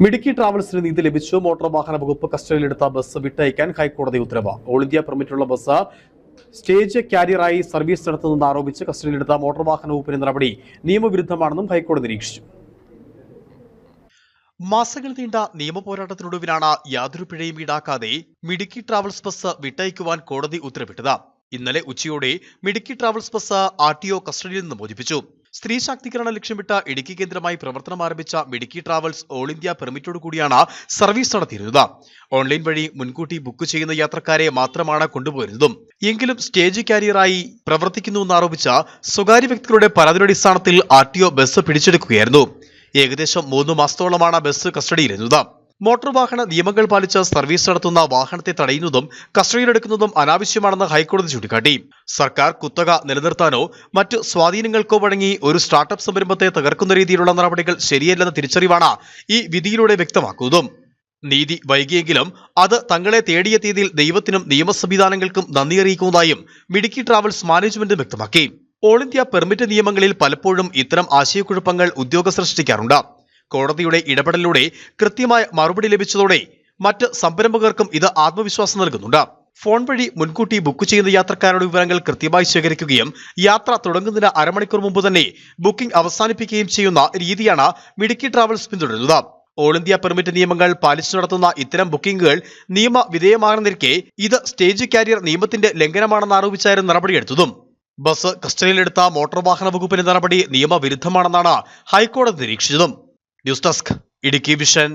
മിടുക്കി ട്രാവൽസിന് നീതി ലഭിച്ചു. മോട്ടോർ വാഹന വകുപ്പ് കസ്റ്റഡിയിലെടുത്ത ബസ് വിട്ടയക്കാൻ ഹൈക്കോടതി ഉത്തരവ്. ഓൾ ഇന്ത്യ പെർമിറ്റുള്ള ബസ് സ്റ്റേജ് കാരിയറായി സർവീസ് നടത്തുന്നതെന്ന് ആരോപിച്ച് കസ്റ്റഡിയിലെടുത്ത മോട്ടോർ വാഹന വകുപ്പിന്റെ നടപടി നിയമവിരുദ്ധമാണെന്നും ഹൈക്കോടതി നിരീക്ഷിച്ചു. മാസങ്ങൾ നീണ്ട നിയമപോരാട്ടത്തിനൊടുവിലാണ് യാതൊരു പിഴയും ഈടാക്കാതെ മിടുക്കി ട്രാവൽസ് ബസ് വിട്ടയക്കുവാൻ കോടതി ഉത്തരവിട്ടത്. ഇന്നലെ ഉച്ചയോടെ മിടുക്കി ട്രാവൽസ് ബസ് RTO കസ്റ്റഡിയിൽ നിന്ന് മോചിപ്പിച്ചു. സ്ത്രീ ശാക്തീകരണം ലക്ഷ്യമിട്ട് ഇടുക്കി കേന്ദ്രമായി പ്രവർത്തനം ആരംഭിച്ച മിടുക്കി ട്രാവൽസ് ഓൾ ഇന്ത്യ പെർമിറ്റോടു കൂടിയാണ് സർവീസ് നടത്തിയിരുന്നത്. ഓൺലൈൻ വഴി മുൻകൂട്ടി ബുക്ക് ചെയ്യുന്ന യാത്രക്കാരെ മാത്രമാണ് കൊണ്ടുപോയിരുന്നതും. എങ്കിലും സ്റ്റേജ് കാരിയറായി പ്രവർത്തിക്കുന്നുവെന്നാരോപിച്ച സ്വകാര്യ വ്യക്തികളുടെ പരാതിയുടെ അടിസ്ഥാനത്തിൽ RTO ബസ് പിടിച്ചെടുക്കുകയായിരുന്നു. ഏകദേശം 3 മാസത്തോളമാണ് ബസ് കസ്റ്റഡിയിലിരുന്നത്. മോട്ടോർ വാഹന നിയമങ്ങൾ പാലിച്ച് സർവീസ് നടത്തുന്ന വാഹനത്തെ തടയുന്നതും കസ്റ്റഡിയിലെടുക്കുന്നതും അനാവശ്യമാണെന്ന് ഹൈക്കോടതി ചൂണ്ടിക്കാട്ടി. സർക്കാർ കുത്തക നിലനിർത്താനോ മറ്റു സ്വാധീനങ്ങൾക്കോ വഴങ്ങി ഒരു സ്റ്റാർട്ടപ്പ് സംരംഭത്തെ തകർക്കുന്ന രീതിയിലുള്ള നടപടികൾ ശരിയല്ലെന്ന തിരിച്ചറിവാണ് ഈ വിധിയിലൂടെ വ്യക്തമാക്കുന്നതും. നീതി വൈകിയെങ്കിലും അത് തങ്ങളെ തേടിയെത്തിയതിൽ ദൈവത്തിനും നിയമ സംവിധാനങ്ങൾക്കും നന്ദി അറിയിക്കുന്നതായും മിടുക്കി ട്രാവൽസ് മാനേജ്മെന്റ് വ്യക്തമാക്കി. ഓൾ ഇന്ത്യ പെർമിറ്റ് നിയമങ്ങളിൽ പലപ്പോഴും ഇത്തരം ആശയക്കുഴപ്പങ്ങൾ ഉദ്യോഗസ്ഥർ സൃഷ്ടിക്കാറുണ്ട്. കോടതിയുടെ ഇടപെടലിലൂടെ കൃത്യമായ മറുപടി ലഭിച്ചതോടെ മറ്റ് സംരംഭകർക്കും ഇത് ആത്മവിശ്വാസം നൽകുന്നുണ്ട്. ഫോൺ വഴി മുൻകൂട്ടി ബുക്ക് ചെയ്യുന്ന യാത്രക്കാരുടെ വിവരങ്ങൾ കൃത്യമായി ശേഖരിക്കുകയും യാത്ര തുടങ്ങുന്നതിന് അരമണിക്കൂർ മുമ്പ് തന്നെ ബുക്കിംഗ് അവസാനിപ്പിക്കുകയും ചെയ്യുന്ന രീതിയാണ് മിടുക്കി ട്രാവൽസ് പിന്തുടരുന്നത്. ഓൾ ഇന്ത്യ പെർമിറ്റ് നിയമങ്ങൾ പാലിച്ചു നടത്തുന്ന ഇത്തരം ബുക്കിംഗുകൾ നിയമവിധേയമാണെന്നിരിക്കെ ഇത് സ്റ്റേജ് കാരിയർ നിയമത്തിന്റെ ലംഘനമാണെന്ന് ആരോപിച്ചായിരുന്നു നടപടിയെടുത്തതും. ബസ് കസ്റ്റഡിയിലെടുത്ത മോട്ടോർ വാഹന വകുപ്പിന്റെ നടപടി നിയമവിരുദ്ധമാണെന്നാണ് ഹൈക്കോടതി നിരീക്ഷിച്ചതും. News desk, Idukki vision.